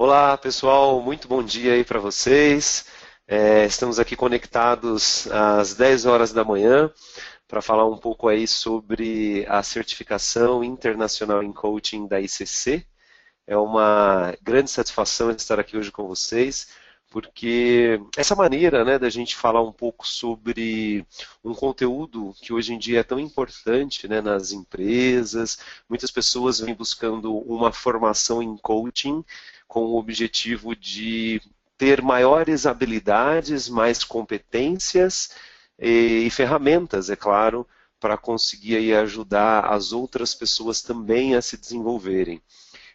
Olá, pessoal, muito bom dia aí para vocês. Estamos aqui conectados às 10 horas da manhã para falar um pouco aí sobre a certificação internacional em coaching da ICC. É uma grande satisfação estar aqui hoje com vocês, porque essa maneira, né, da gente falar um pouco sobre um conteúdo que hoje em dia é tão importante, né, nas empresas, muitas pessoas vêm buscando uma formação em coaching com o objetivo de ter maiores habilidades, mais competências e ferramentas, é claro, para conseguir aí ajudar as outras pessoas também a se desenvolverem.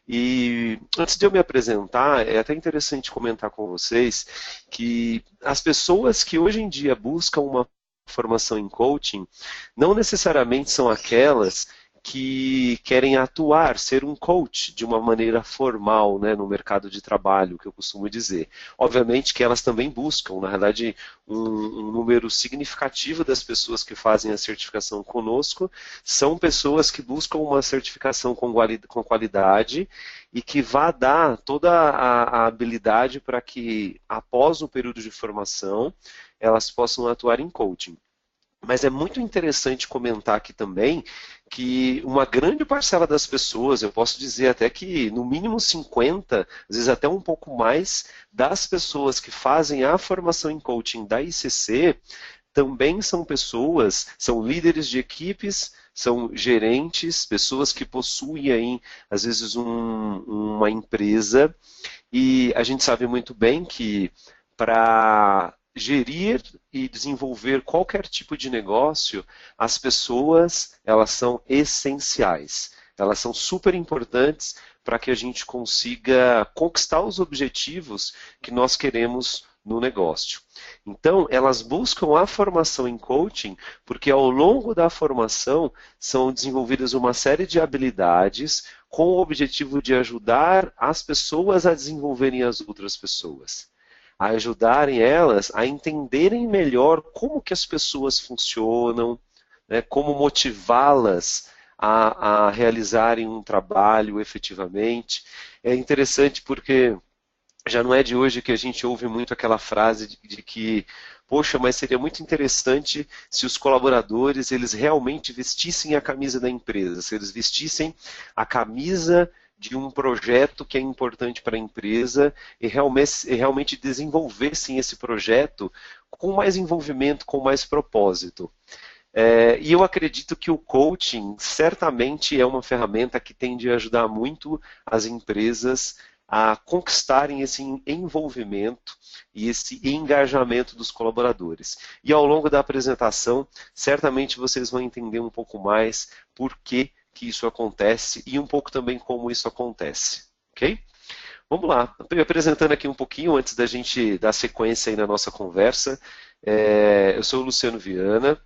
E antes de eu me apresentar, é até interessante comentar com vocês que as pessoas que hoje em dia buscam uma formação em coaching não necessariamente são aquelas que querem atuar, ser um coach de uma maneira formal, né, no mercado de trabalho, que eu costumo dizer. Obviamente que elas também buscam, na verdade, um número significativo das pessoas que fazem a certificação conosco são pessoas que buscam uma certificação com qualidade e que vá dar toda a habilidade para que, após o período de formação, elas possam atuar em coaching. Mas é muito interessante comentar aqui também que uma grande parcela das pessoas, eu posso dizer até que no mínimo 50, às vezes até um pouco mais, das pessoas que fazem a formação em coaching da ICC, também são pessoas, são líderes de equipes, são gerentes, pessoas que possuem aí, às vezes, uma empresa, e a gente sabe muito bem que para gerir e desenvolver qualquer tipo de negócio, as pessoas, elas são essenciais. Elas são super importantes para que a gente consiga conquistar os objetivos que nós queremos no negócio. Então, elas buscam a formação em coaching porque ao longo da formação são desenvolvidas uma série de habilidades com o objetivo de ajudar as pessoas a desenvolverem as outras pessoas, a ajudarem elas a entenderem melhor como que as pessoas funcionam, né, como motivá-las a realizarem um trabalho efetivamente. É interessante porque já não é de hoje que a gente ouve muito aquela frase de que, poxa, mas seria muito interessante se os colaboradores eles realmente vestissem a camisa da empresa, se eles vestissem a camisa de um projeto que é importante para a empresa e realmente desenvolvessem esse projeto com mais envolvimento, com mais propósito. E eu acredito que o coaching certamente é uma ferramenta que tende a ajudar muito as empresas a conquistarem esse envolvimento e esse engajamento dos colaboradores. E ao longo da apresentação, certamente vocês vão entender um pouco mais por que isso acontece e um pouco também como isso acontece. Ok? Vamos lá, me apresentando aqui um pouquinho antes da gente dar sequência aí na nossa conversa. Eu sou o Luciano Viana,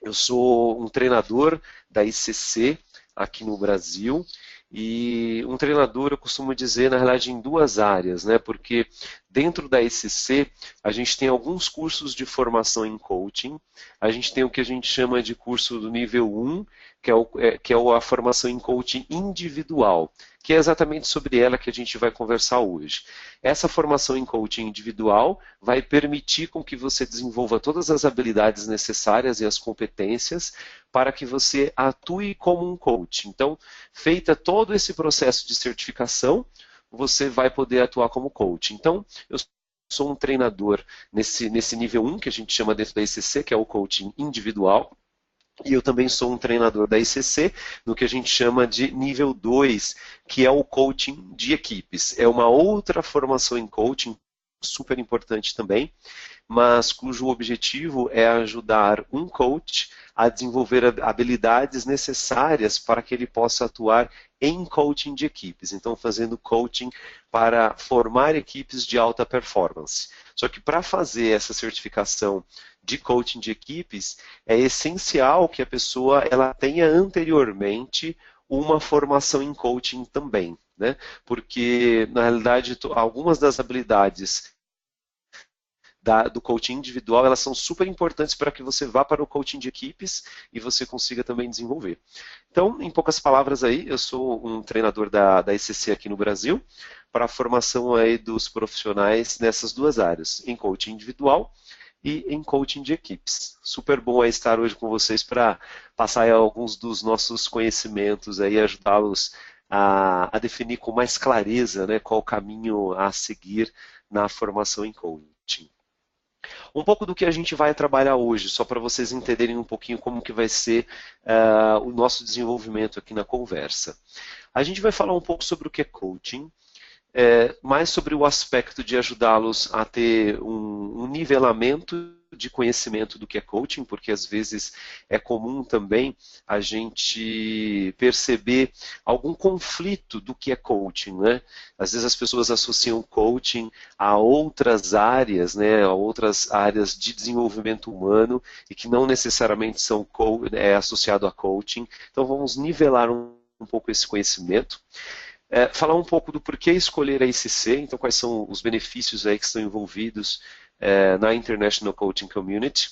eu sou um treinador da ICC aqui no Brasil. E um treinador, eu costumo dizer, na realidade, em duas áreas, né? Porque dentro da ICC, a gente tem alguns cursos de formação em coaching, a gente tem o que a gente chama de curso do nível 1, que é a formação em coaching individual, que é exatamente sobre ela que a gente vai conversar hoje. Essa formação em coaching individual vai permitir com que você desenvolva todas as habilidades necessárias e as competências para que você atue como um coach. Então, feita todo esse processo de certificação, você vai poder atuar como coach. Então, eu sou um treinador nesse nível 1, que a gente chama dentro da ICC, que é o coaching individual. E eu também sou um treinador da ICC, no que a gente chama de nível 2, que é o coaching de equipes. É uma outra formação em coaching, super importante também, mas cujo objetivo é ajudar um coach a desenvolver habilidades necessárias para que ele possa atuar em coaching de equipes. Então, fazendo coaching para formar equipes de alta performance. Só que para fazer essa certificação de coaching de equipes, é essencial que a pessoa ela tenha anteriormente uma formação em coaching também, né? Porque, na realidade, algumas das habilidades do coaching individual, elas são super importantes para que você vá para o coaching de equipes e você consiga também desenvolver. Então, em poucas palavras aí, eu sou um treinador da ICC aqui no Brasil. para a formação aí dos profissionais nessas duas áreas, em coaching individual e em coaching de equipes. Super bom aí estar hoje com vocês para passar aí alguns dos nossos conhecimentos aí, ajudá-los a definir com mais clareza, né, qual o caminho a seguir na formação em coaching. Um pouco do que a gente vai trabalhar hoje, só para vocês entenderem um pouquinho como que vai ser o nosso desenvolvimento aqui na conversa. A gente vai falar um pouco sobre o que é coaching, mais sobre o aspecto de ajudá-los a ter um nivelamento de conhecimento do que é coaching, porque às vezes é comum também a gente perceber algum conflito do que é coaching, né? Às vezes as pessoas associam coaching a outras áreas, né, a outras áreas de desenvolvimento humano e que não necessariamente são associado a coaching. Então vamos nivelar um pouco esse conhecimento. Falar um pouco do porquê escolher a ICC, então quais são os benefícios aí que estão envolvidos na International Coaching Community.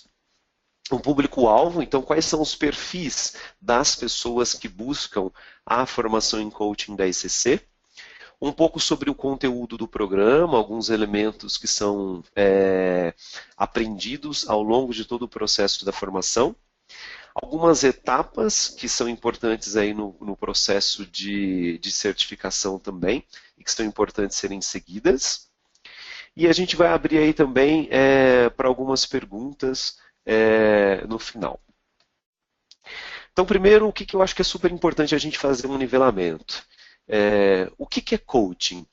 Um público-alvo, então quais são os perfis das pessoas que buscam a formação em coaching da ICC. Um pouco sobre o conteúdo do programa, alguns elementos que são aprendidos ao longo de todo o processo da formação. Algumas etapas que são importantes aí no processo de certificação também, e que são importantes serem seguidas. E a gente vai abrir aí também para algumas perguntas no final. Então, primeiro, o que eu acho que é super importante a gente fazer um nivelamento. O que é coaching?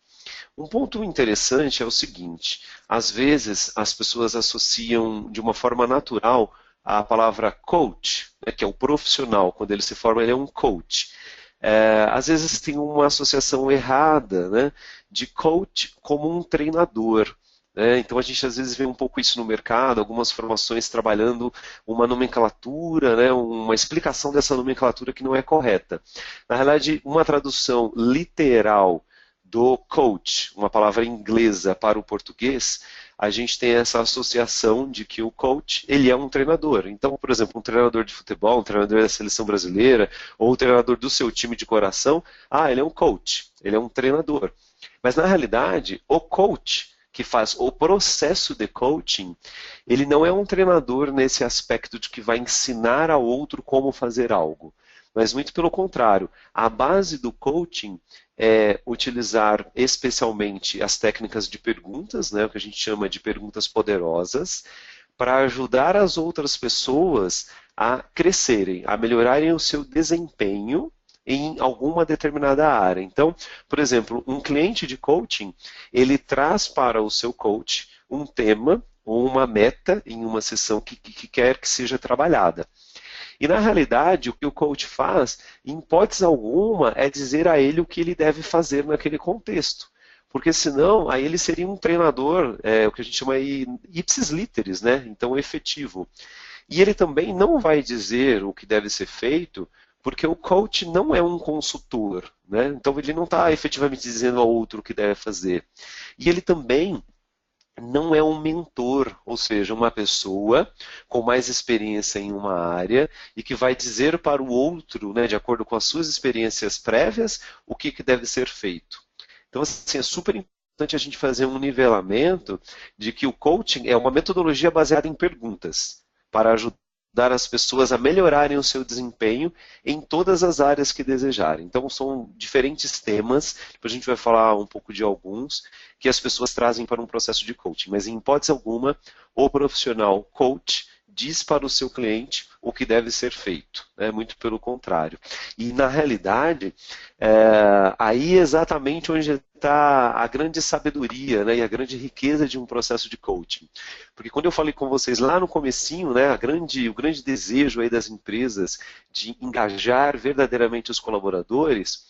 Um ponto interessante é o seguinte, às vezes as pessoas associam de uma forma natural a palavra coach, né, que é o profissional, quando ele se forma, ele é um coach. Às vezes tem uma associação errada, né, de coach como um treinador. Né? Então a gente às vezes vê um pouco isso no mercado, algumas formações trabalhando uma nomenclatura, né, uma explicação dessa nomenclatura que não é correta. Na realidade, uma tradução literal do coach, uma palavra inglesa para o português, a gente tem essa associação de que o coach, ele é um treinador. Então, por exemplo, um treinador de futebol, um treinador da seleção brasileira, ou um treinador do seu time de coração, ele é um coach, ele é um treinador. Mas, na realidade, o coach, que faz o processo de coaching, ele não é um treinador nesse aspecto de que vai ensinar ao outro como fazer algo. Mas muito pelo contrário, a base do coaching é utilizar especialmente as técnicas de perguntas, né, o que a gente chama de perguntas poderosas, para ajudar as outras pessoas a crescerem, a melhorarem o seu desempenho em alguma determinada área. Então, por exemplo, um cliente de coaching, ele traz para o seu coach um tema ou uma meta em uma sessão que quer que seja trabalhada. E na realidade, o que o coach faz, em hipótese alguma, é dizer a ele o que ele deve fazer naquele contexto. Porque senão, aí ele seria um treinador, o que a gente chama aí ipsis literis, né? Então efetivo. E ele também não vai dizer o que deve ser feito, porque o coach não é um consultor, né? Então ele não está efetivamente dizendo ao outro o que deve fazer. E ele também não é um mentor, ou seja, uma pessoa com mais experiência em uma área e que vai dizer para o outro, né, de acordo com as suas experiências prévias, o que deve ser feito. Então, assim, é super importante a gente fazer um nivelamento de que o coaching é uma metodologia baseada em perguntas para ajudar as pessoas a melhorarem o seu desempenho em todas as áreas que desejarem. Então, são diferentes temas, depois a gente vai falar um pouco de alguns, que as pessoas trazem para um processo de coaching. Mas, em hipótese alguma, o profissional coach diz para o seu cliente o que deve ser feito, né? Muito pelo contrário. E, na realidade, aí é exatamente onde está a grande sabedoria, né, e a grande riqueza de um processo de coaching. Porque quando eu falei com vocês lá no comecinho, né, o grande desejo aí das empresas de engajar verdadeiramente os colaboradores,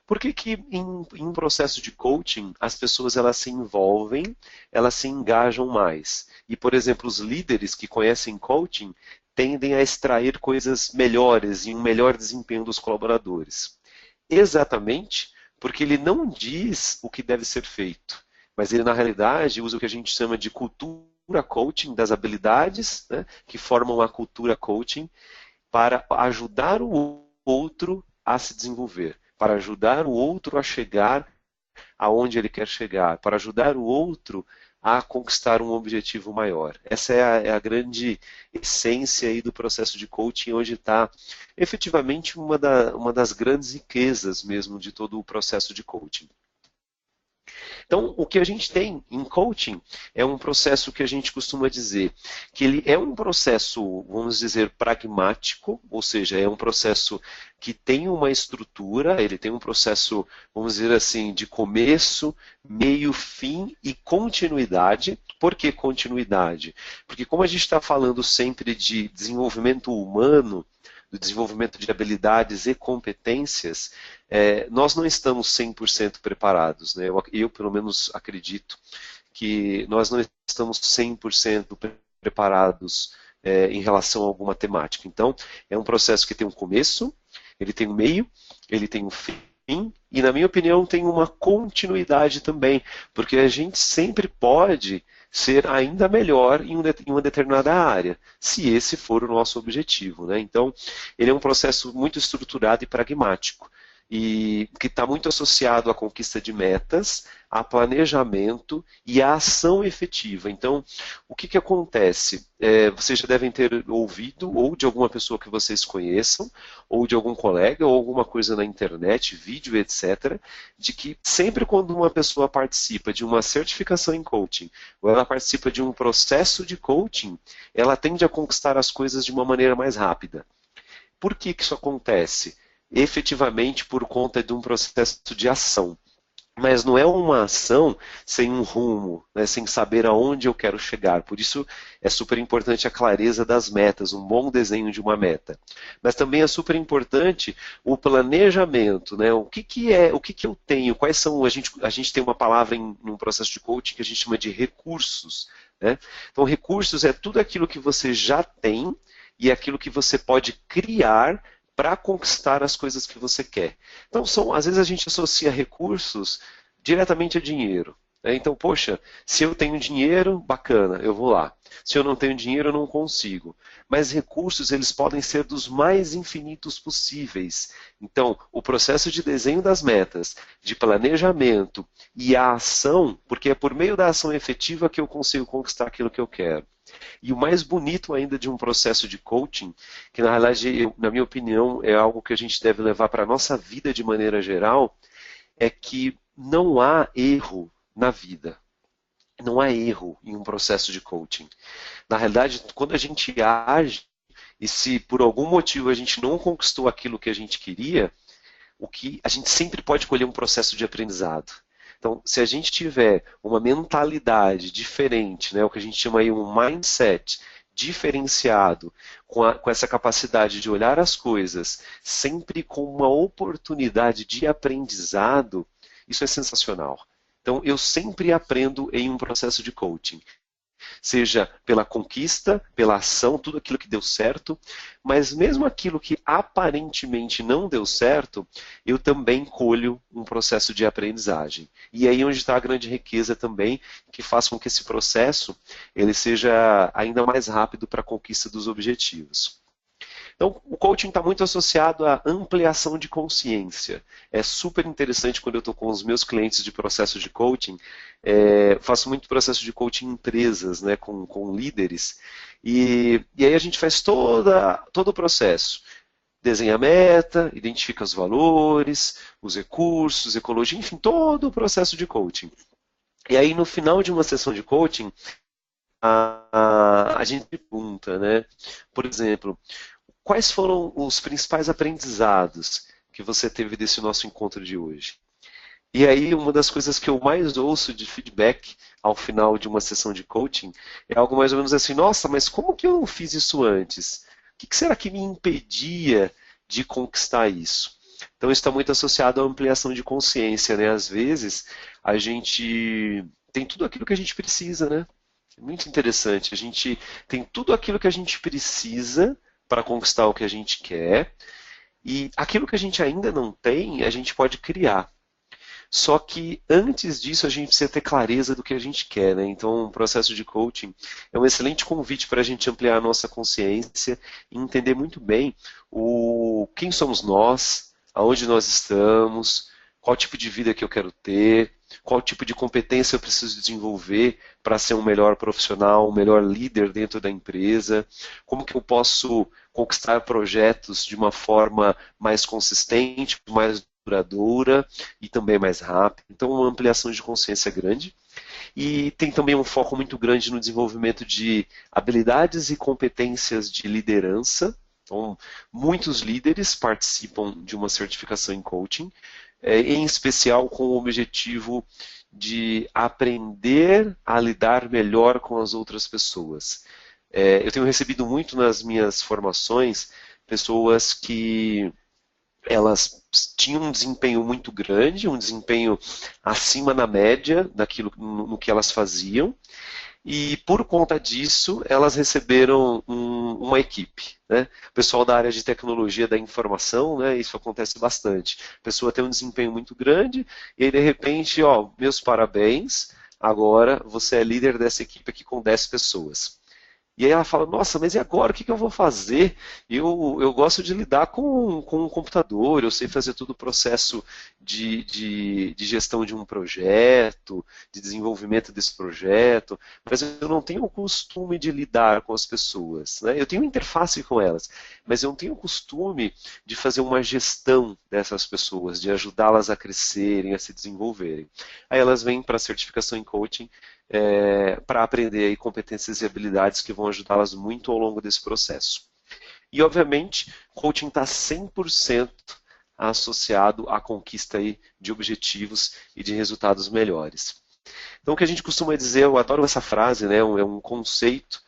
por que em um processo de coaching as pessoas elas se envolvem, elas se engajam mais? E, por exemplo, os líderes que conhecem coaching tendem a extrair coisas melhores e um melhor desempenho dos colaboradores. Exatamente porque ele não diz o que deve ser feito, mas ele, na realidade, usa o que a gente chama de cultura coaching, das habilidades, né, que formam a cultura coaching, para ajudar o outro a se desenvolver, para ajudar o outro a chegar aonde ele quer chegar, para ajudar o outro a conquistar um objetivo maior. Essa é a grande essência aí do processo de coaching, onde está efetivamente uma das grandes riquezas mesmo de todo o processo de coaching. Então, o que a gente tem em coaching é um processo que a gente costuma dizer que ele é um processo, vamos dizer, pragmático, ou seja, é um processo que tem uma estrutura, ele tem um processo, vamos dizer assim, de começo, meio, fim e continuidade. Por que continuidade? Porque como a gente está falando sempre de desenvolvimento humano, do desenvolvimento de habilidades e competências, nós não estamos 100% preparados. Né? Eu, pelo menos, acredito que nós não estamos 100% preparados em relação a alguma temática. Então, é um processo que tem um começo, ele tem um meio, ele tem um fim, e, na minha opinião, tem uma continuidade também, porque a gente sempre pode ser ainda melhor em uma determinada área, se esse for o nosso objetivo. Né? Então, ele é um processo muito estruturado e pragmático, e que está muito associado à conquista de metas, a planejamento e à ação efetiva. Então, o que acontece? Vocês já devem ter ouvido, ou de alguma pessoa que vocês conheçam, ou de algum colega, ou alguma coisa na internet, vídeo, etc., de que sempre quando uma pessoa participa de uma certificação em coaching, ou ela participa de um processo de coaching, ela tende a conquistar as coisas de uma maneira mais rápida. Por que isso acontece? Efetivamente por conta de um processo de ação. Mas não é uma ação sem um rumo, né, sem saber aonde eu quero chegar. Por isso é super importante a clareza das metas, um bom desenho de uma meta. Mas também é super importante o planejamento, né? O que eu tenho, quais são, a gente tem uma palavra num processo de coaching que a gente chama de recursos. Né? Então recursos é tudo aquilo que você já tem e aquilo que você pode criar para conquistar as coisas que você quer. Então, às vezes a gente associa recursos diretamente a dinheiro. Né? Então, poxa, se eu tenho dinheiro, bacana, eu vou lá. Se eu não tenho dinheiro, eu não consigo. Mas recursos, eles podem ser dos mais infinitos possíveis. Então, o processo de desenho das metas, de planejamento e a ação, porque é por meio da ação efetiva que eu consigo conquistar aquilo que eu quero. E o mais bonito ainda de um processo de coaching, que na realidade, na minha opinião, é algo que a gente deve levar para a nossa vida de maneira geral, é que não há erro na vida. Não há erro em um processo de coaching. Na realidade, quando a gente age, e se por algum motivo a gente não conquistou aquilo que a gente queria, a gente sempre pode colher um processo de aprendizado. Então, se a gente tiver uma mentalidade diferente, né, o que a gente chama aí um mindset diferenciado, com essa capacidade de olhar as coisas sempre com uma oportunidade de aprendizado, isso é sensacional. Então, eu sempre aprendo em um processo de coaching. Seja pela conquista, pela ação, tudo aquilo que deu certo, mas mesmo aquilo que aparentemente não deu certo, eu também colho um processo de aprendizagem. E aí onde está a grande riqueza também, que faz com que esse processo ele seja ainda mais rápido para a conquista dos objetivos. Então, o coaching está muito associado à ampliação de consciência. É super interessante quando eu estou com os meus clientes de processo de coaching, faço muito processo de coaching em empresas, né, com líderes, e aí a gente faz todo o processo. Desenha a meta, identifica os valores, os recursos, ecologia, enfim, todo o processo de coaching. E aí, no final de uma sessão de coaching, a gente pergunta, né, por exemplo, quais foram os principais aprendizados que você teve desse nosso encontro de hoje? E aí, uma das coisas que eu mais ouço de feedback ao final de uma sessão de coaching é algo mais ou menos assim, nossa, mas como que eu não fiz isso antes? O que será que me impedia de conquistar isso? Então, isso está muito associado à ampliação de consciência, né? Às vezes, a gente tem tudo aquilo que a gente precisa, né? É muito interessante. A gente tem tudo aquilo que a gente precisa para conquistar o que a gente quer, e aquilo que a gente ainda não tem, a gente pode criar. Só que antes disso a gente precisa ter clareza do que a gente quer, né? Então o processo de coaching é um excelente convite para a gente ampliar a nossa consciência e entender muito bem quem somos nós, aonde nós estamos, qual tipo de vida que eu quero ter, qual tipo de competência eu preciso desenvolver para ser um melhor profissional, um melhor líder dentro da empresa, como que eu posso conquistar projetos de uma forma mais consistente, mais duradoura e também mais rápida. Então, uma ampliação de consciência grande. E tem também um foco muito grande no desenvolvimento de habilidades e competências de liderança. Então, muitos líderes participam de uma certificação em coaching, em especial com o objetivo de aprender a lidar melhor com as outras pessoas. Eu tenho recebido muito nas minhas formações pessoas que elas tinham um desempenho muito grande, um desempenho acima na média daquilo no que elas faziam, e por conta disso elas receberam uma equipe. Né? O pessoal da área de tecnologia da informação, né, isso acontece bastante. A pessoa tem um desempenho muito grande e aí de repente, ó, meus parabéns, agora você é líder dessa equipe aqui com 10 pessoas. E aí ela fala, nossa, mas e agora? O que eu vou fazer? Eu gosto de lidar com o computador, eu sei fazer todo o processo de gestão de um projeto, de desenvolvimento desse projeto, mas eu não tenho o costume de lidar com as pessoas. Né? Eu tenho interface com elas, mas eu não tenho o costume de fazer uma gestão dessas pessoas, de ajudá-las a crescerem, a se desenvolverem. Aí elas vêm para a certificação em coaching, para aprender aí competências e habilidades que vão ajudá-las muito ao longo desse processo. E, obviamente, coaching está 100% associado à conquista aí de objetivos e de resultados melhores. Então, o que a gente costuma dizer, eu adoro essa frase, né, é um conceito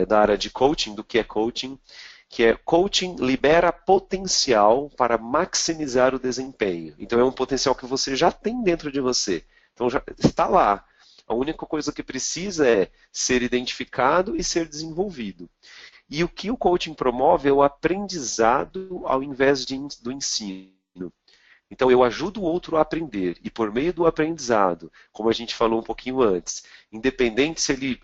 da área de coaching, do que é coaching, que é coaching libera potencial para maximizar o desempenho. Então, é um potencial que você já tem dentro de você. Então, já está lá. A única coisa que precisa é ser identificado e ser desenvolvido. E o que o coaching promove é o aprendizado ao invés do ensino. Então eu ajudo o outro a aprender e por meio do aprendizado, como a gente falou um pouquinho antes, independente se ele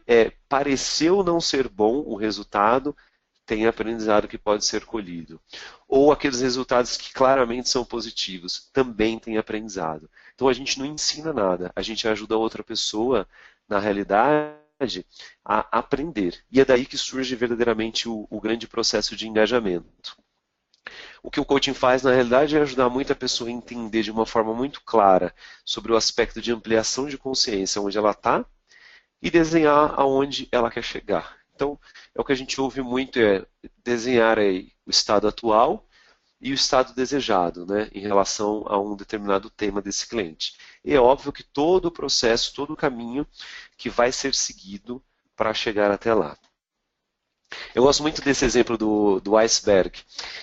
pareceu não ser bom o resultado, tem aprendizado que pode ser colhido. Ou aqueles resultados que claramente são positivos, também tem aprendizado. Então a gente não ensina nada, a gente ajuda a outra pessoa, na realidade, a aprender. E é daí que surge verdadeiramente o grande processo de engajamento. O que o coaching faz, na realidade, é ajudar muita pessoa a entender de uma forma muito clara sobre o aspecto de ampliação de consciência, onde ela está, e desenhar aonde ela quer chegar. Então, é o que a gente ouve muito, é desenhar aí o estado atual e o estado desejado, né, em relação a um determinado tema desse cliente. E é óbvio que todo o processo, todo o caminho que vai ser seguido para chegar até lá. Eu gosto muito desse exemplo do iceberg.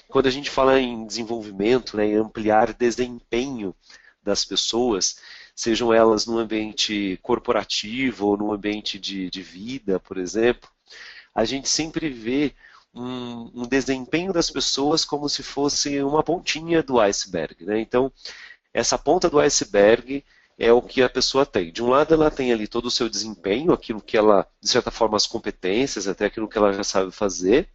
Quando a gente fala em desenvolvimento, né, em ampliar desempenho das pessoas, sejam elas no ambiente corporativo ou no ambiente de vida, por exemplo, a gente sempre vê um desempenho das pessoas como se fosse uma pontinha do iceberg. Né? Então, essa ponta do iceberg é o que a pessoa tem. De um lado, ela tem ali todo o seu desempenho, aquilo que ela, de certa forma, as competências, até aquilo que ela já sabe fazer,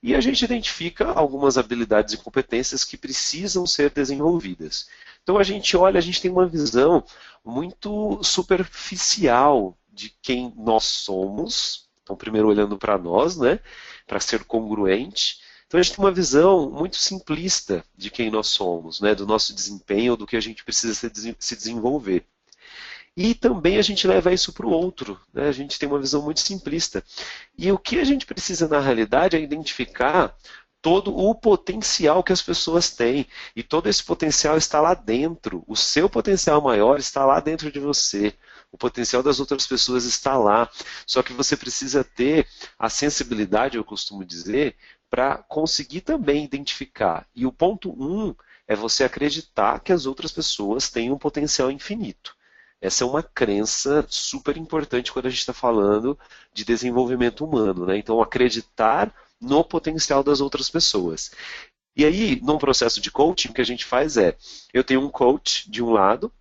e a gente identifica algumas habilidades e competências que precisam ser desenvolvidas. Então, a gente olha, a gente tem uma visão muito superficial de quem nós somos. Então, primeiro olhando para nós, né, para ser congruente. Então, a gente tem uma visão muito simplista de quem nós somos, né, do nosso desempenho, do que a gente precisa se desenvolver. E também a gente leva isso para o outro, né, a gente tem uma visão muito simplista. E o que a gente precisa, na realidade, é identificar todo o potencial que as pessoas têm. E todo esse potencial está lá dentro. O seu potencial maior está lá dentro de você. O potencial das outras pessoas está lá. Só que você precisa ter a sensibilidade, eu costumo dizer, para conseguir também identificar. E o ponto 1 é você acreditar que as outras pessoas têm um potencial infinito. Essa é uma crença super importante quando a gente está falando de desenvolvimento humano. Né? Então, acreditar no potencial das outras pessoas. E aí, num processo de coaching, o que a gente faz é, eu tenho um coach de um lado,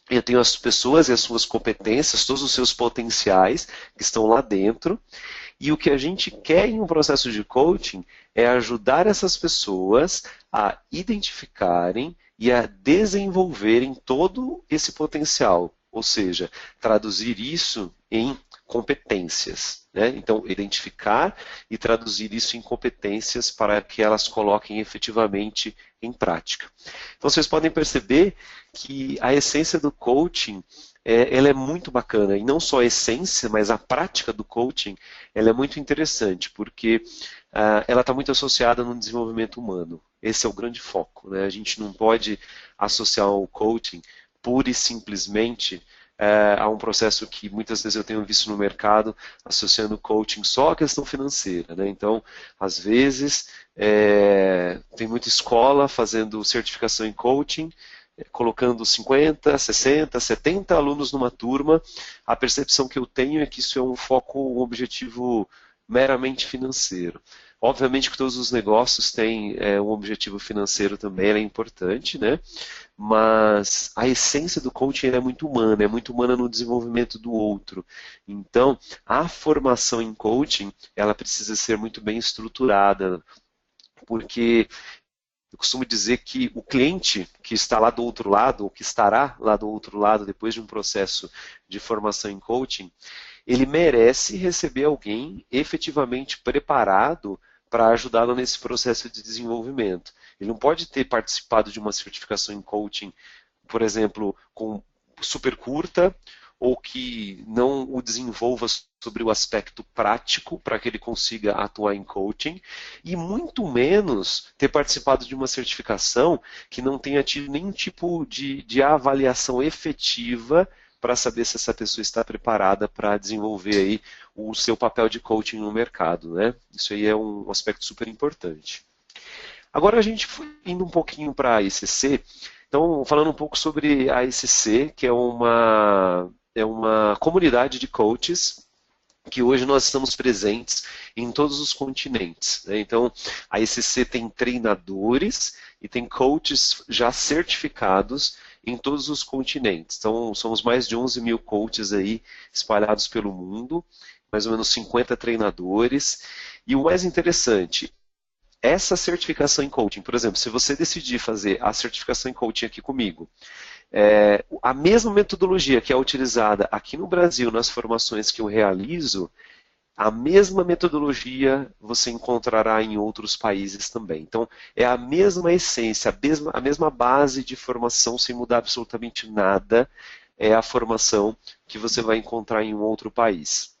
eu tenho as pessoas e as suas competências, todos os seus potenciais que estão lá dentro, e o que a gente quer em um processo de coaching é ajudar essas pessoas a identificarem e a desenvolverem todo esse potencial, ou seja, traduzir isso em competências, né? Então, identificar e traduzir isso em competências para que elas coloquem efetivamente em prática. Então, vocês podem perceber que a essência do coaching ela é muito bacana, e não só a essência, mas a prática do coaching, ela é muito interessante, porque ela está muito associada no desenvolvimento humano. Esse é o grande foco, né? A gente não pode associar o coaching pura e simplesmente a um processo que muitas vezes eu tenho visto no mercado, associando o coaching só à questão financeira, né? Então, às vezes, tem muita escola fazendo certificação em coaching, colocando 50, 60, 70 alunos numa turma. A percepção que eu tenho é que isso é um foco, um objetivo meramente financeiro. Obviamente que todos os negócios têm um objetivo financeiro também, é importante, né? Mas a essência do coaching é muito humana no desenvolvimento do outro. Então, a formação em coaching, ela precisa ser muito bem estruturada, porque eu costumo dizer que o cliente que está lá do outro lado, ou que estará lá do outro lado depois de um processo de formação em coaching, ele merece receber alguém efetivamente preparado para ajudá-lo nesse processo de desenvolvimento. Ele não pode ter participado de uma certificação em coaching, por exemplo, super curta, ou que não o desenvolva sobre o aspecto prático para que ele consiga atuar em coaching, e muito menos ter participado de uma certificação que não tenha tido nenhum tipo de avaliação efetiva para saber se essa pessoa está preparada para desenvolver aí o seu papel de coaching no mercado, né? Isso aí é um aspecto super importante. Agora a gente indo um pouquinho para a ICC, então falando um pouco sobre a ICC, que é uma comunidade de coaches que hoje nós estamos presentes em todos os continentes, né? Então, a ICC tem treinadores e tem coaches já certificados em todos os continentes. Então, somos mais de 11 mil coaches aí espalhados pelo mundo, mais ou menos 50 treinadores. E o mais interessante, essa certificação em coaching, por exemplo, se você decidir fazer a certificação em coaching aqui comigo, a mesma metodologia que é utilizada aqui no Brasil nas formações que eu realizo, a mesma metodologia você encontrará em outros países também. Então, é a mesma essência, a mesma base de formação, sem mudar absolutamente nada, é a formação que você vai encontrar em um outro país.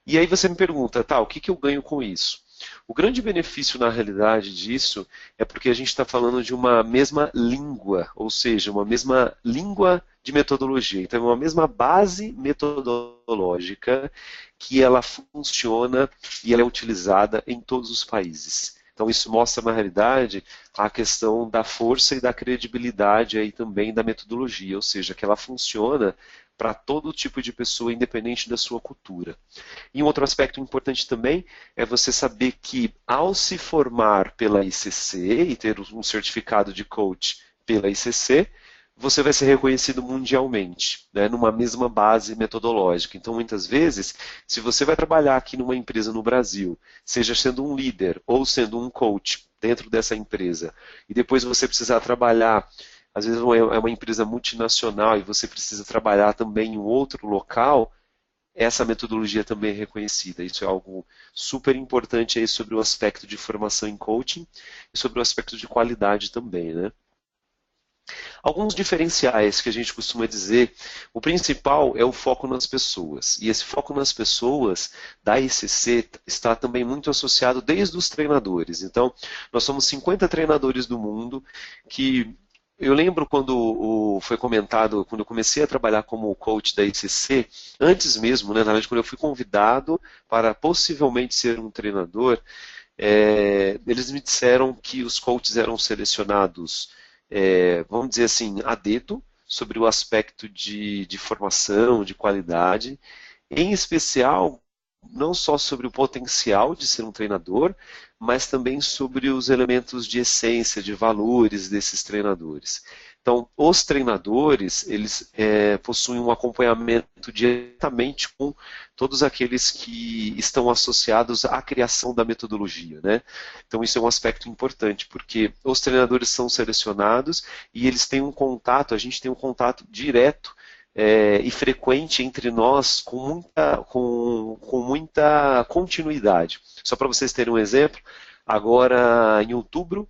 E aí você me pergunta, tá, o que eu ganho com isso? O grande benefício, na realidade, disso é porque a gente está falando de uma mesma língua, ou seja, uma mesma língua de metodologia. Então, é uma mesma base metodológica que ela funciona e ela é utilizada em todos os países. Então, isso mostra, na realidade, a questão da força e da credibilidade aí também da metodologia, ou seja, que ela funciona para todo tipo de pessoa, independente da sua cultura. E um outro aspecto importante também é você saber que, ao se formar pela ICC e ter um certificado de coach pela ICC, você vai ser reconhecido mundialmente, né, numa mesma base metodológica. Então, muitas vezes, se você vai trabalhar aqui numa empresa no Brasil, seja sendo um líder ou sendo um coach dentro dessa empresa, e depois você precisar trabalhar, às vezes é uma empresa multinacional e você precisa trabalhar também em outro local, essa metodologia também é reconhecida. Isso é algo super importante aí sobre o aspecto de formação em coaching e sobre o aspecto de qualidade também, né? Alguns diferenciais que a gente costuma dizer, o principal é o foco nas pessoas. E esse foco nas pessoas da ICC está também muito associado desde os treinadores. Então, nós somos 50 treinadores do mundo que... Eu lembro quando foi comentado, quando eu comecei a trabalhar como coach da ICC, antes mesmo, né, na verdade, quando eu fui convidado para possivelmente ser um treinador, eles me disseram que os coaches eram selecionados, vamos dizer assim, a dedo, sobre o aspecto de formação, de qualidade, em especial, não só sobre o potencial de ser um treinador, mas também sobre os elementos de essência, de valores desses treinadores. Então, os treinadores, eles possuem um acompanhamento diretamente com todos aqueles que estão associados à criação da metodologia, né? Então, isso é um aspecto importante, porque os treinadores são selecionados e eles têm um contato, a gente tem um contato direto e frequente entre nós com muita continuidade. Só para vocês terem um exemplo, agora em outubro,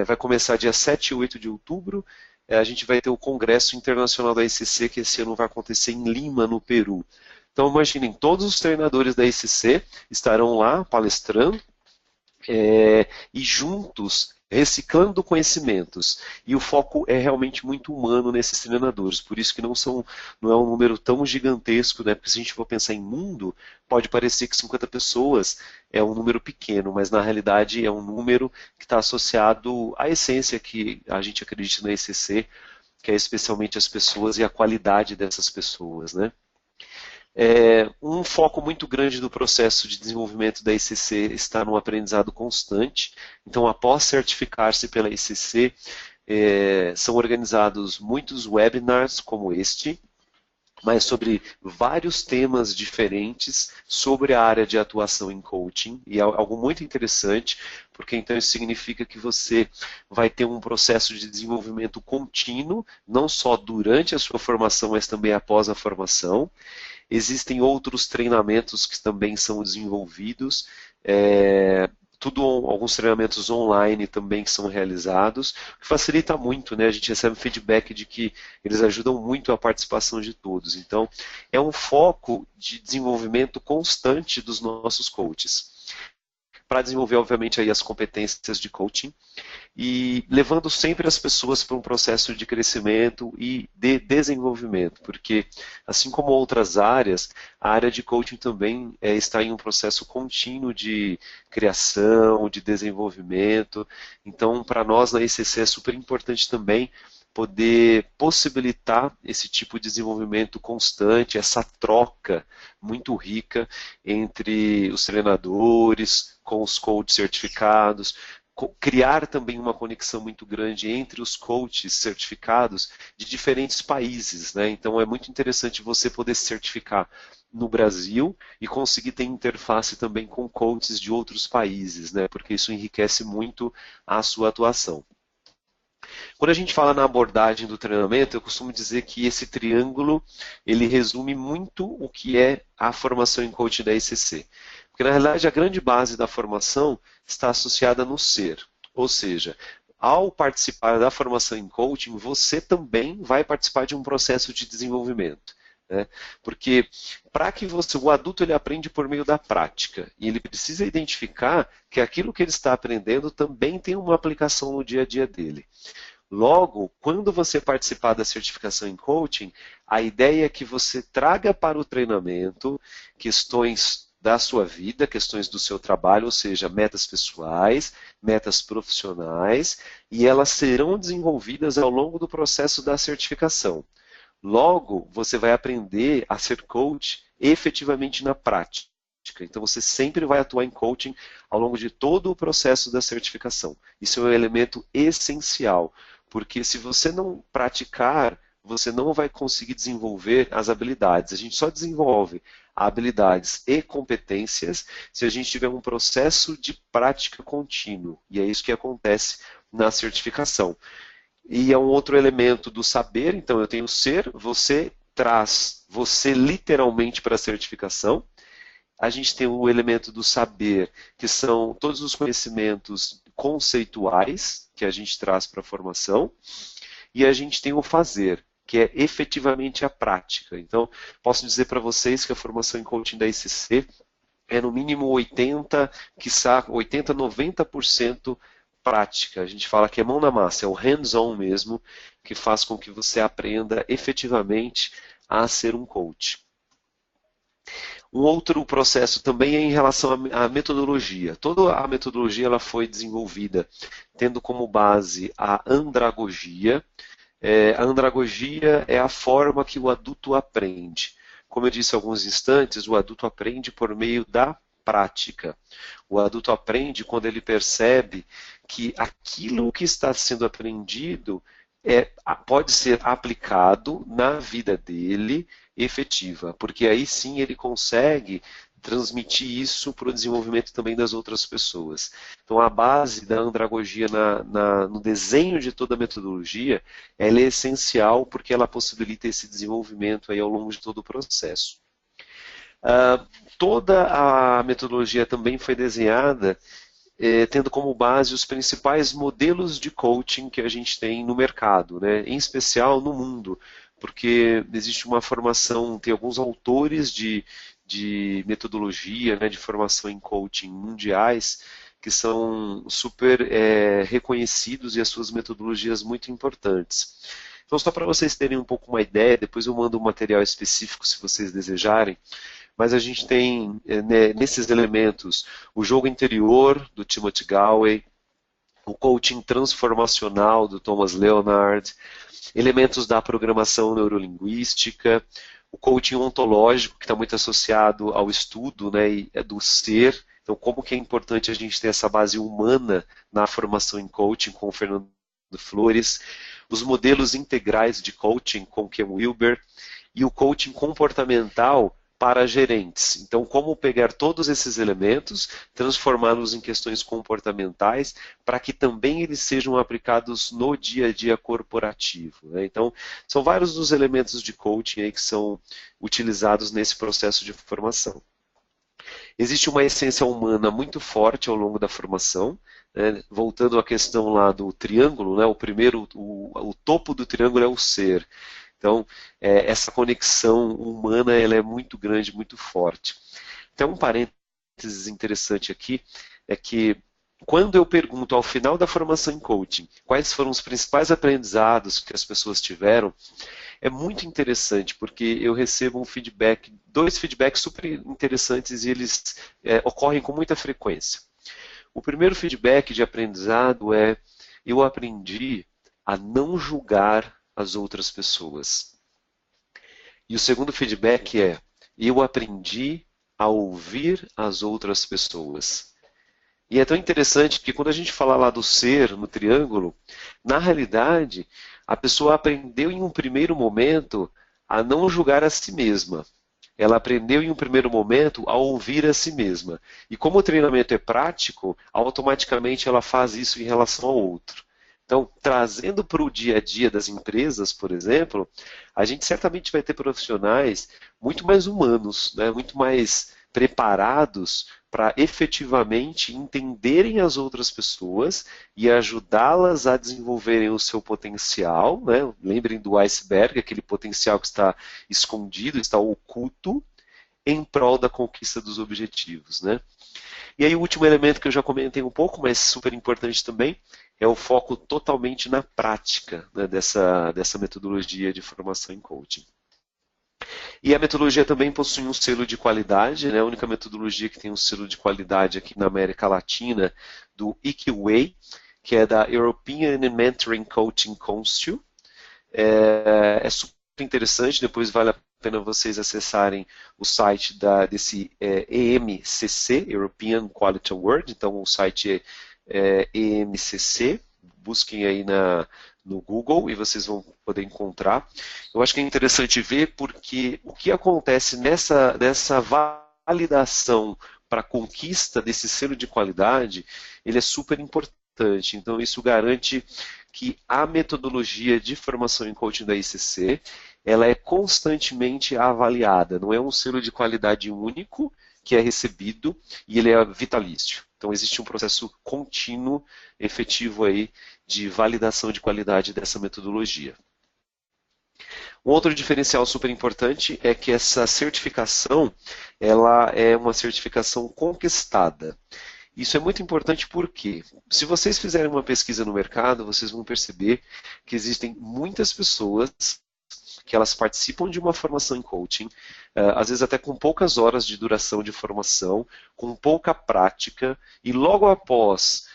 vai começar dia 7 e 8 de outubro, a gente vai ter o Congresso Internacional da ICC, que esse ano vai acontecer em Lima, no Peru. Então imaginem, todos os treinadores da ICC estarão lá palestrando, e juntos reciclando conhecimentos. E o foco é realmente muito humano nesses treinadores, por isso que não é um número tão gigantesco, né? Porque se a gente for pensar em mundo, pode parecer que 50 pessoas é um número pequeno, mas na realidade é um número que está associado à essência que a gente acredita na ECC, que é especialmente as pessoas e a qualidade dessas pessoas, né? Um foco muito grande do processo de desenvolvimento da ICC está no aprendizado constante. Então, após certificar-se pela ICC, são organizados muitos webinars como este, mas sobre vários temas diferentes sobre a área de atuação em coaching, e é algo muito interessante, porque então isso significa que você vai ter um processo de desenvolvimento contínuo, não só durante a sua formação, mas também após a formação. Existem outros treinamentos que também são desenvolvidos, alguns treinamentos online também que são realizados, o que facilita muito, né? A gente recebe feedback de que eles ajudam muito a participação de todos. Então, é um foco de desenvolvimento constante dos nossos coaches, para desenvolver, obviamente, aí as competências de coaching e levando sempre as pessoas para um processo de crescimento e de desenvolvimento, porque, assim como outras áreas, a área de coaching também está em um processo contínuo de criação, de desenvolvimento. Então, para nós na ICC é super importante também poder possibilitar esse tipo de desenvolvimento constante, essa troca muito rica entre os treinadores, com os coaches certificados, criar também uma conexão muito grande entre os coaches certificados de diferentes países, né? Então é muito interessante você poder se certificar no Brasil e conseguir ter interface também com coaches de outros países, né? Porque isso enriquece muito a sua atuação. Quando a gente fala na abordagem do treinamento, eu costumo dizer que esse triângulo, ele resume muito o que é a formação em coaching da ICC. Porque, na realidade, a grande base da formação está associada no ser. Ou seja, ao participar da formação em coaching, você também vai participar de um processo de desenvolvimento. Né? Porque para que o adulto ele aprende por meio da prática, e ele precisa identificar que aquilo que ele está aprendendo também tem uma aplicação no dia a dia dele. Logo, quando você participar da certificação em coaching, a ideia é que você traga para o treinamento questões da sua vida, questões do seu trabalho, ou seja, metas pessoais, metas profissionais, e elas serão desenvolvidas ao longo do processo da certificação. Logo, você vai aprender a ser coach efetivamente na prática. Então, você sempre vai atuar em coaching ao longo de todo o processo da certificação. Isso é um elemento essencial, porque se você não praticar, você não vai conseguir desenvolver as habilidades. A gente só desenvolve habilidades e competências se a gente tiver um processo de prática contínuo. E é isso que acontece na certificação. E é um outro elemento do saber, então eu tenho o ser, você traz você literalmente para a certificação. A gente tem o elemento do saber, que são todos os conhecimentos conceituais que a gente traz para a formação. E a gente tem o fazer, que é efetivamente a prática. Então, posso dizer para vocês que a formação em coaching da ICC é no mínimo 80%, quiçá 80%, 90% prática. A gente fala que é mão na massa, é o hands-on mesmo, que faz com que você aprenda efetivamente a ser um coach. Um outro processo também é em relação à metodologia. Toda a metodologia ela foi desenvolvida tendo como base a andragogia. A andragogia é a forma que o adulto aprende. Como eu disse há alguns instantes, o adulto aprende por meio da prática. O adulto aprende quando ele percebe que aquilo que está sendo aprendido pode ser aplicado na vida dele efetiva, porque aí sim ele consegue transmitir isso para o desenvolvimento também das outras pessoas. Então a base da andragogia no desenho de toda a metodologia, ela é essencial porque ela possibilita esse desenvolvimento aí ao longo de todo o processo. Toda a metodologia também foi desenhada tendo como base os principais modelos de coaching que a gente tem no mercado, né? Em especial no mundo, porque existe uma formação, tem alguns autores de metodologia, né, de formação em coaching mundiais, que são super reconhecidos e as suas metodologias muito importantes. Então, só para vocês terem um pouco uma ideia, depois eu mando um material específico se vocês desejarem, mas a gente tem nesses elementos o jogo interior do Timothy Gallwey, o coaching transformacional do Thomas Leonard, elementos da programação neurolinguística, o coaching ontológico, que está muito associado ao estudo, né, do ser. Então, como que é importante a gente ter essa base humana na formação em coaching com o Fernando Flores, os modelos integrais de coaching com Ken Wilber e o coaching comportamental para gerentes. Então, como pegar todos esses elementos, transformá-los em questões comportamentais, para que também eles sejam aplicados no dia a dia corporativo, né? Então, são vários dos elementos de coaching aí que são utilizados nesse processo de formação. Existe uma essência humana muito forte ao longo da formação, né? Voltando à questão lá do triângulo, né? O topo do triângulo é o ser. Então, essa conexão humana ela é muito grande, muito forte. Então, um parênteses interessante aqui é que quando eu pergunto ao final da formação em coaching quais foram os principais aprendizados que as pessoas tiveram, é muito interessante porque eu recebo um feedback, dois feedbacks super interessantes e eles ocorrem com muita frequência. O primeiro feedback de aprendizado é: eu aprendi a não julgar as outras pessoas. E o segundo feedback é: eu aprendi a ouvir as outras pessoas. E é tão interessante que quando a gente fala lá do ser, no triângulo, na realidade, a pessoa aprendeu em um primeiro momento a não julgar a si mesma. Ela aprendeu em um primeiro momento a ouvir a si mesma. E como o treinamento é prático, automaticamente ela faz isso em relação ao outro. Então, trazendo para o dia a dia das empresas, por exemplo, a gente certamente vai ter profissionais muito mais humanos, né, muito mais preparados para efetivamente entenderem as outras pessoas e ajudá-las a desenvolverem o seu potencial, né? Lembrem do iceberg, aquele potencial que está escondido, está oculto, em prol da conquista dos objetivos, né? E aí o último elemento que eu já comentei um pouco, mas super importante também, é o foco totalmente na prática, né, dessa metodologia de formação em coaching. E a metodologia também possui um selo de qualidade, né, a única metodologia que tem um selo de qualidade aqui na América Latina, do IQWay, que é da European Mentoring Coaching Council. É super interessante, depois vale a pena vocês acessarem o site desse EMCC, European Quality Award, então o site é EMCC, busquem aí no Google e vocês vão poder encontrar. Eu acho que é interessante ver porque o que acontece nessa validação para a conquista desse selo de qualidade, ele é super importante. Então isso garante que a metodologia de formação em coaching da ICC, ela é constantemente avaliada, não é um selo de qualidade único que é recebido e ele é vitalício. Então existe um processo contínuo, efetivo aí, de validação de qualidade dessa metodologia. Um outro diferencial super importante é que essa certificação, ela é uma certificação conquistada. Isso é muito importante porque, se vocês fizerem uma pesquisa no mercado, vocês vão perceber que existem muitas pessoas que elas participam de uma formação em coaching, às vezes até com poucas horas de duração de formação, com pouca prática, e logo após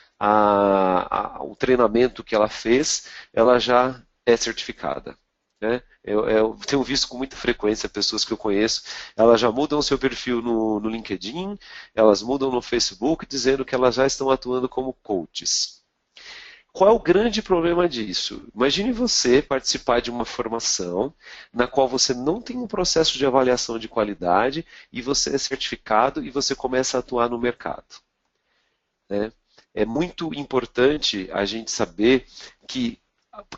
o treinamento que ela fez, ela já é certificada. Né? Eu tenho visto com muita frequência pessoas que eu conheço, elas já mudam o seu perfil no LinkedIn, elas mudam no Facebook, dizendo que elas já estão atuando como coaches. Qual é o grande problema disso? Imagine você participar de uma formação na qual você não tem um processo de avaliação de qualidade e você é certificado e você começa a atuar no mercado, né? É muito importante a gente saber que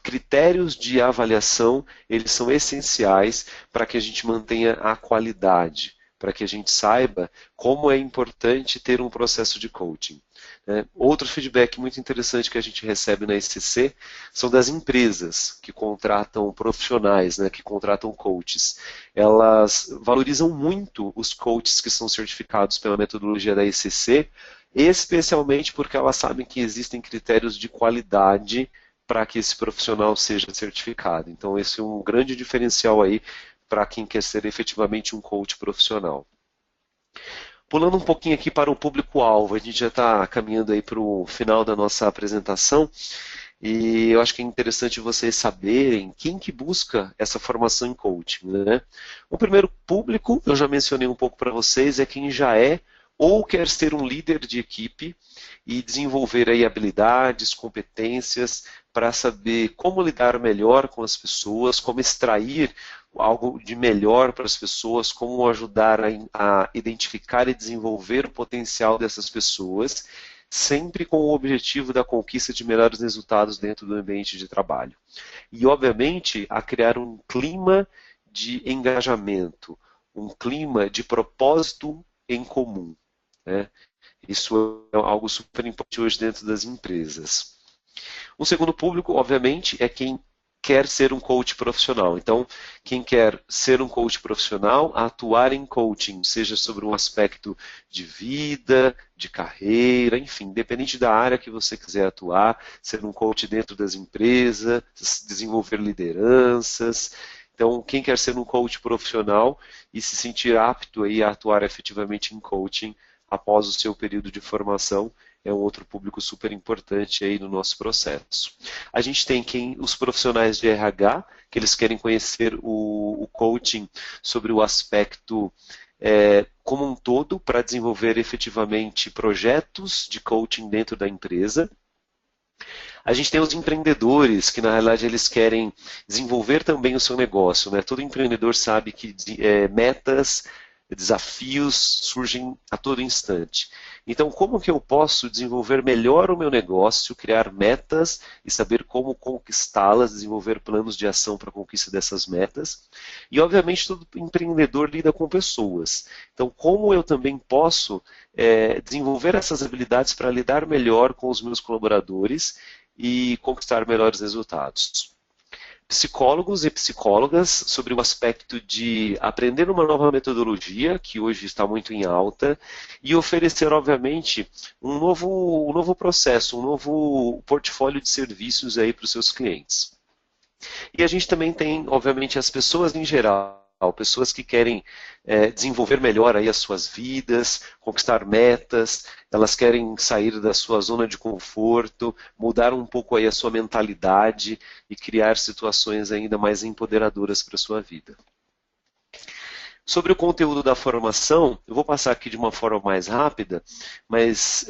critérios de avaliação, eles são essenciais para que a gente mantenha a qualidade, para que a gente saiba como é importante ter um processo de coaching, né? Outro feedback muito interessante que a gente recebe na ECC são das empresas que contratam profissionais, né, que contratam coaches. Elas valorizam muito os coaches que são certificados pela metodologia da ECC, especialmente porque elas sabem que existem critérios de qualidade para que esse profissional seja certificado. Então, esse é um grande diferencial aí para quem quer ser efetivamente um coach profissional. Pulando um pouquinho aqui para o público-alvo, a gente já está caminhando aí para o final da nossa apresentação e eu acho que é interessante vocês saberem quem que busca essa formação em coaching, né? O primeiro público, eu já mencionei um pouco para vocês, é quem já é ou quer ser um líder de equipe e desenvolver aí habilidades, competências para saber como lidar melhor com as pessoas, como extrair algo de melhor para as pessoas, como ajudar a identificar e desenvolver o potencial dessas pessoas, sempre com o objetivo da conquista de melhores resultados dentro do ambiente de trabalho. E, obviamente, a criar um clima de engajamento, um clima de propósito em comum, né? Isso é algo super importante hoje dentro das empresas. O segundo público, obviamente, é quem quer ser um coach profissional. Então, quem quer ser um coach profissional, atuar em coaching, seja sobre um aspecto de vida, de carreira, enfim, independente da área que você quiser atuar, ser um coach dentro das empresas, desenvolver lideranças. Então, quem quer ser um coach profissional e se sentir apto aí a atuar efetivamente em coaching após o seu período de formação, é um outro público super importante aí no nosso processo. A gente tem os profissionais de RH, que eles querem conhecer o coaching sobre o aspecto como um todo, para desenvolver efetivamente projetos de coaching dentro da empresa. A gente tem os empreendedores, que na realidade eles querem desenvolver também o seu negócio, né? Todo empreendedor sabe que metas, desafios surgem a todo instante. Então, como que eu posso desenvolver melhor o meu negócio, criar metas e saber como conquistá-las, desenvolver planos de ação para a conquista dessas metas? E, obviamente, todo empreendedor lida com pessoas. Então, como eu também posso desenvolver essas habilidades para lidar melhor com os meus colaboradores e conquistar melhores resultados? Psicólogos e psicólogas sobre o aspecto de aprender uma nova metodologia, que hoje está muito em alta, e oferecer, obviamente, um novo processo, um novo portfólio de serviços aí para os seus clientes. E a gente também tem, obviamente, as pessoas em geral, pessoas que querem desenvolver melhor aí as suas vidas, conquistar metas, elas querem sair da sua zona de conforto, mudar um pouco aí a sua mentalidade e criar situações ainda mais empoderadoras para a sua vida. Sobre o conteúdo da formação, eu vou passar aqui de uma forma mais rápida, mas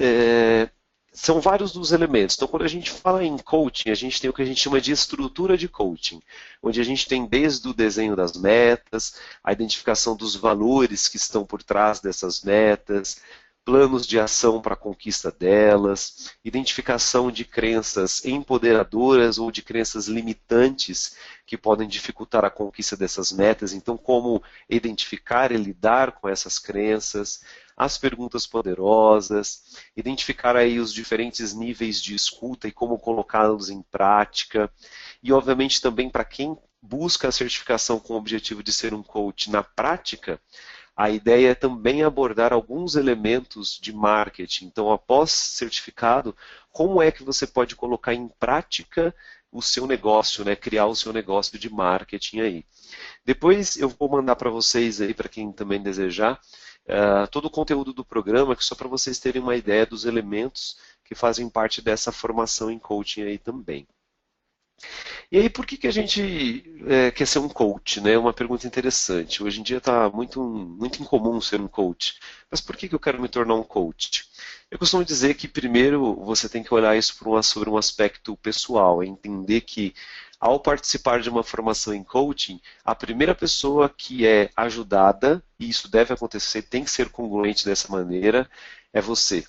são vários dos elementos. Então, quando a gente fala em coaching, a gente tem o que a gente chama de estrutura de coaching, onde a gente tem desde o desenho das metas, a identificação dos valores que estão por trás dessas metas, planos de ação para a conquista delas, identificação de crenças empoderadoras ou de crenças limitantes que podem dificultar a conquista dessas metas. Então, como identificar e lidar com essas crenças, as perguntas poderosas, identificar aí os diferentes níveis de escuta e como colocá-los em prática. E, obviamente, também para quem busca a certificação com o objetivo de ser um coach na prática, a ideia é também abordar alguns elementos de marketing. Então, após certificado, como é que você pode colocar em prática o seu negócio, né? Criar o seu negócio de marketing aí. Depois eu vou mandar para vocês aí, para quem também desejar, todo o conteúdo do programa, que só para vocês terem uma ideia dos elementos que fazem parte dessa formação em coaching aí também. E aí, por que que a gente quer ser um coach, né? É uma pergunta interessante. Hoje em dia está muito incomum ser um coach. Mas por que que eu quero me tornar um coach? Eu costumo dizer que primeiro você tem que olhar isso sobre um aspecto pessoal, é entender que ao participar de uma formação em coaching, a primeira pessoa que é ajudada, e isso deve acontecer, tem que ser congruente dessa maneira, é você.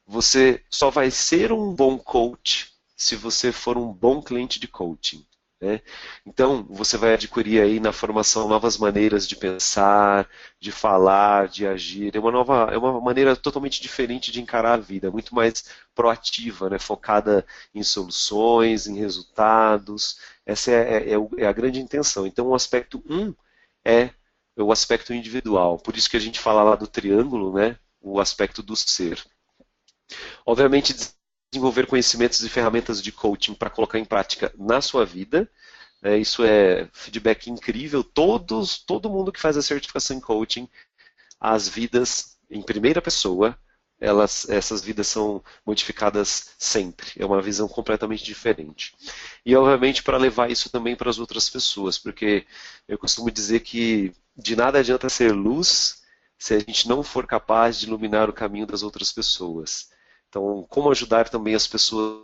Você só vai ser um bom coach se você for um bom cliente de coaching. Né? Então, você vai adquirir aí na formação novas maneiras de pensar, de falar, de agir. É uma maneira totalmente diferente de encarar a vida, muito mais proativa, né? Focada em soluções, em resultados. Essa é a grande intenção. Então, o aspecto é o aspecto individual. Por isso que a gente fala lá do triângulo, né? O aspecto do ser. Obviamente, desenvolver conhecimentos e ferramentas de coaching para colocar em prática na sua vida. Isso é feedback incrível. Todo mundo que faz a certificação em coaching, as vidas em primeira pessoa, essas vidas são modificadas sempre. É uma visão completamente diferente. E, obviamente, para levar isso também para as outras pessoas, porque eu costumo dizer que de nada adianta ser luz se a gente não for capaz de iluminar o caminho das outras pessoas. Então, como ajudar também as pessoas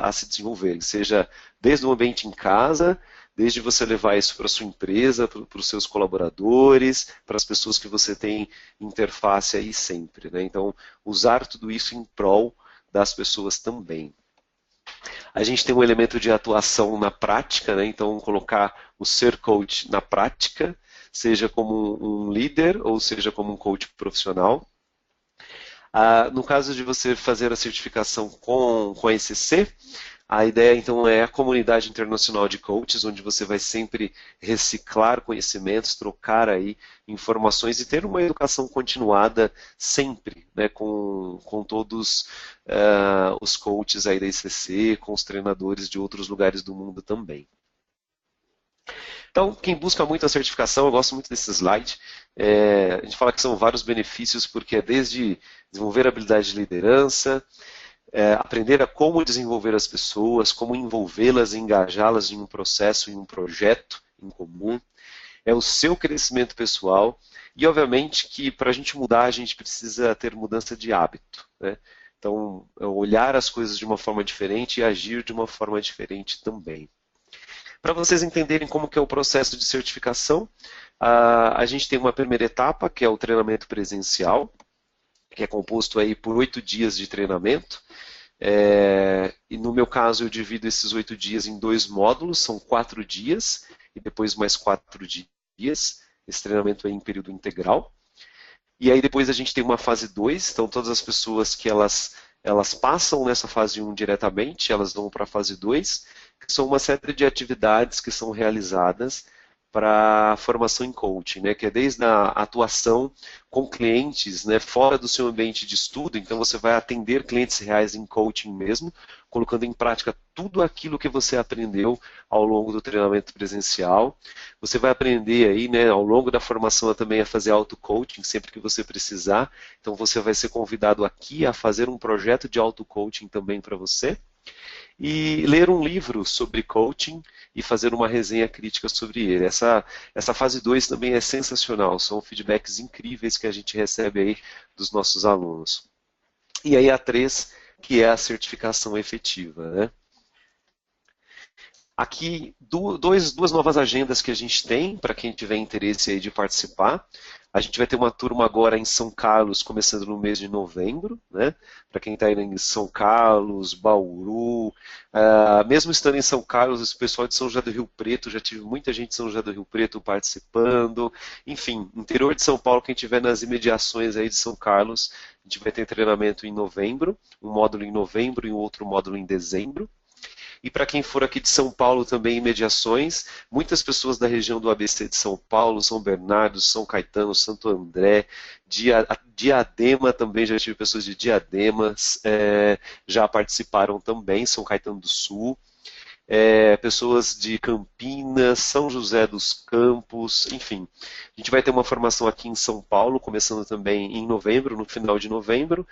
a se desenvolverem, seja desde o ambiente em casa, desde você levar isso para a sua empresa, para os seus colaboradores, para as pessoas que você tem interface aí sempre. Né? Então, usar tudo isso em prol das pessoas também. A gente tem um elemento de atuação na prática, né? Então colocar o ser coach na prática, seja como um líder ou seja como um coach profissional. No caso de você fazer a certificação com a ECC, a ideia então é a comunidade internacional de coaches, onde você vai sempre reciclar conhecimentos, trocar aí informações e ter uma educação continuada sempre, né, com todos os coaches aí da ECC, com os treinadores de outros lugares do mundo também. Então, quem busca muito a certificação, eu gosto muito desse slide. A gente fala que são vários benefícios, porque é desde desenvolver habilidade de liderança, aprender a como desenvolver as pessoas, como envolvê-las e engajá-las em um processo, em um projeto em comum, é o seu crescimento pessoal e, obviamente, que para a gente mudar, a gente precisa ter mudança de hábito. Né? Então, olhar as coisas de uma forma diferente e agir de uma forma diferente também. Para vocês entenderem como que é o processo de certificação, a gente tem uma primeira etapa, que é o treinamento presencial, que é composto aí por 8 dias de treinamento. E no meu caso eu divido esses 8 dias em 2 módulos, são 4 dias e depois mais 4 dias. Esse treinamento é em período integral. E aí depois a gente tem uma fase 2, então todas as pessoas que elas passam nessa fase 1 diretamente, elas vão para a fase 2, que são uma série de atividades que são realizadas para a formação em coaching, né, que é desde a atuação com clientes, né, fora do seu ambiente de estudo, então você vai atender clientes reais em coaching mesmo, colocando em prática tudo aquilo que você aprendeu ao longo do treinamento presencial. Você vai aprender aí, né, ao longo da formação também a fazer auto-coaching sempre que você precisar, então você vai ser convidado aqui a fazer um projeto de auto-coaching também para você. E ler um livro sobre coaching e fazer uma resenha crítica sobre ele. Essa fase 2 também é sensacional, são feedbacks incríveis que a gente recebe aí dos nossos alunos. E aí a 3, que é a certificação efetiva. Né? Aqui, duas novas agendas que a gente tem, para quem tiver interesse aí de participar. A gente vai ter uma turma agora em São Carlos, começando no mês de novembro, né? Para quem está indo em São Carlos, Bauru, mesmo estando em São Carlos, o pessoal de São José do Rio Preto, já tive muita gente de São José do Rio Preto participando. Enfim, interior de São Paulo, quem estiver nas imediações aí de São Carlos, a gente vai ter treinamento em novembro, um módulo em novembro e um outro módulo em dezembro. E para quem for aqui de São Paulo também em mediações, muitas pessoas da região do ABC de São Paulo, São Bernardo, São Caetano, Santo André, Diadema também, já tive pessoas de Diadema, já participaram também, São Caetano do Sul. Pessoas de Campinas, São José dos Campos, enfim. A gente vai ter uma formação aqui em São Paulo, começando também em novembro, no final de novembro,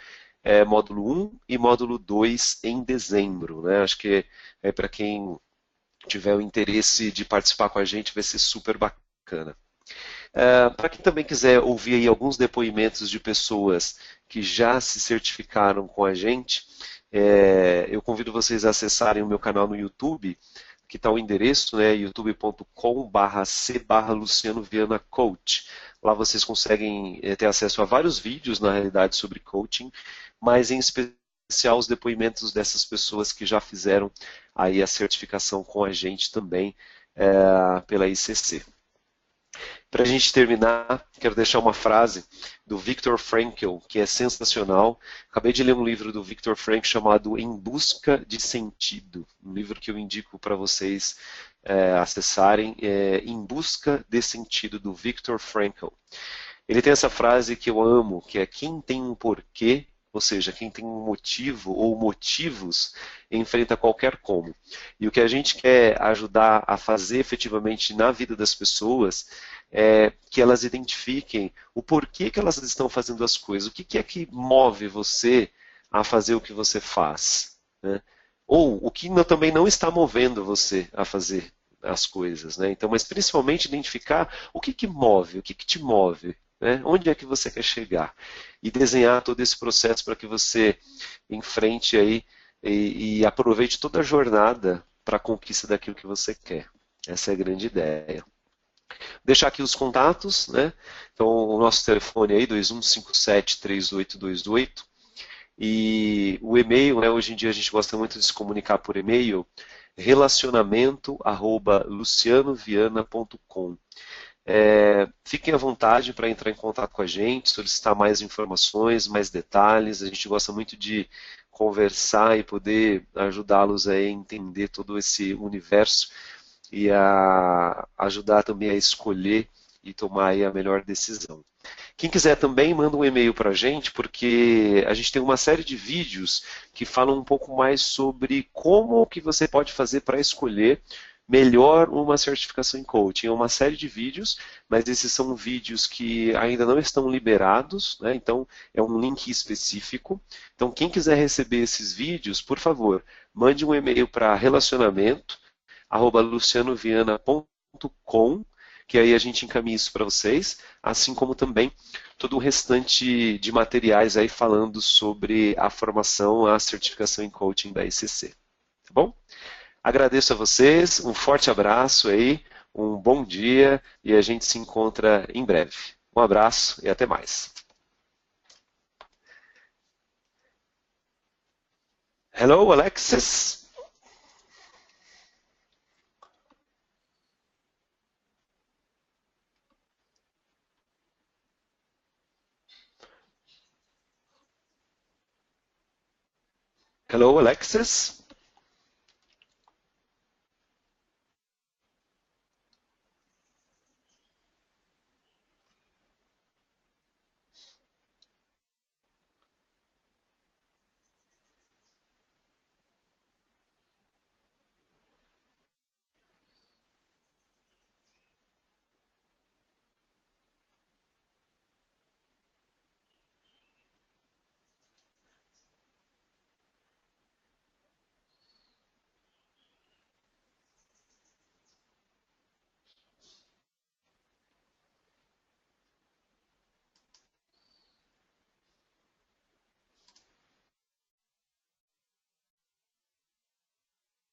módulo 1 e módulo 2 em dezembro. Né? Acho que para quem tiver o interesse de participar com a gente, vai ser super bacana. Para quem também quiser ouvir aí alguns depoimentos de pessoas que já se certificaram com a gente, eu convido vocês a acessarem o meu canal no YouTube, que está o endereço, né, youtube.com/c/Luciano Viana Coach. Lá vocês conseguem ter acesso a vários vídeos, na realidade, sobre coaching, mas em especial os depoimentos dessas pessoas que já fizeram aí a certificação com a gente também pela ICC. Para a gente terminar, quero deixar uma frase do Viktor Frankl, que é sensacional. Acabei de ler um livro do Viktor Frankl chamado Em Busca de Sentido, um livro que eu indico para vocês acessarem, Em Busca de Sentido, do Viktor Frankl. Ele tem essa frase que eu amo, que é: quem tem um porquê, ou seja, quem tem um motivo ou motivos, enfrenta qualquer como. E o que a gente quer ajudar a fazer efetivamente na vida das pessoas é que elas identifiquem o porquê que elas estão fazendo as coisas. O que é que move você a fazer o que você faz, né? Ou o que também não está movendo você a fazer as coisas, né? Então, mas principalmente identificar o que move, o que te move, né? Onde é que você quer chegar? E desenhar todo esse processo para que você enfrente aí e aproveite toda a jornada para a conquista daquilo que você quer. Essa é a grande ideia. Deixar aqui os contatos, né? Então, o nosso telefone aí, 2157-3828. E o e-mail, né? Hoje em dia a gente gosta muito de se comunicar por e-mail, relacionamento@lucianoviana.com. Fiquem à vontade para entrar em contato com a gente, solicitar mais informações, mais detalhes. A gente gosta muito de conversar e poder ajudá-los a entender todo esse universo e a ajudar também a escolher e tomar aí a melhor decisão. Quem quiser também, manda um e-mail para a gente, porque a gente tem uma série de vídeos que falam um pouco mais sobre como que você pode fazer para escolher melhor uma certificação em coaching. É uma série de vídeos, mas esses são vídeos que ainda não estão liberados, né? Então é um link específico. Então quem quiser receber esses vídeos, por favor, mande um e-mail para relacionamento@lucianoviana.com, que aí a gente encaminha isso para vocês, assim como também todo o restante de materiais aí falando sobre a formação, a certificação em coaching da ICC. Tá bom? Agradeço a vocês, um forte abraço aí, um bom dia e a gente se encontra em breve. Um abraço e até mais. Hello, Alexis. Hello, Alexis.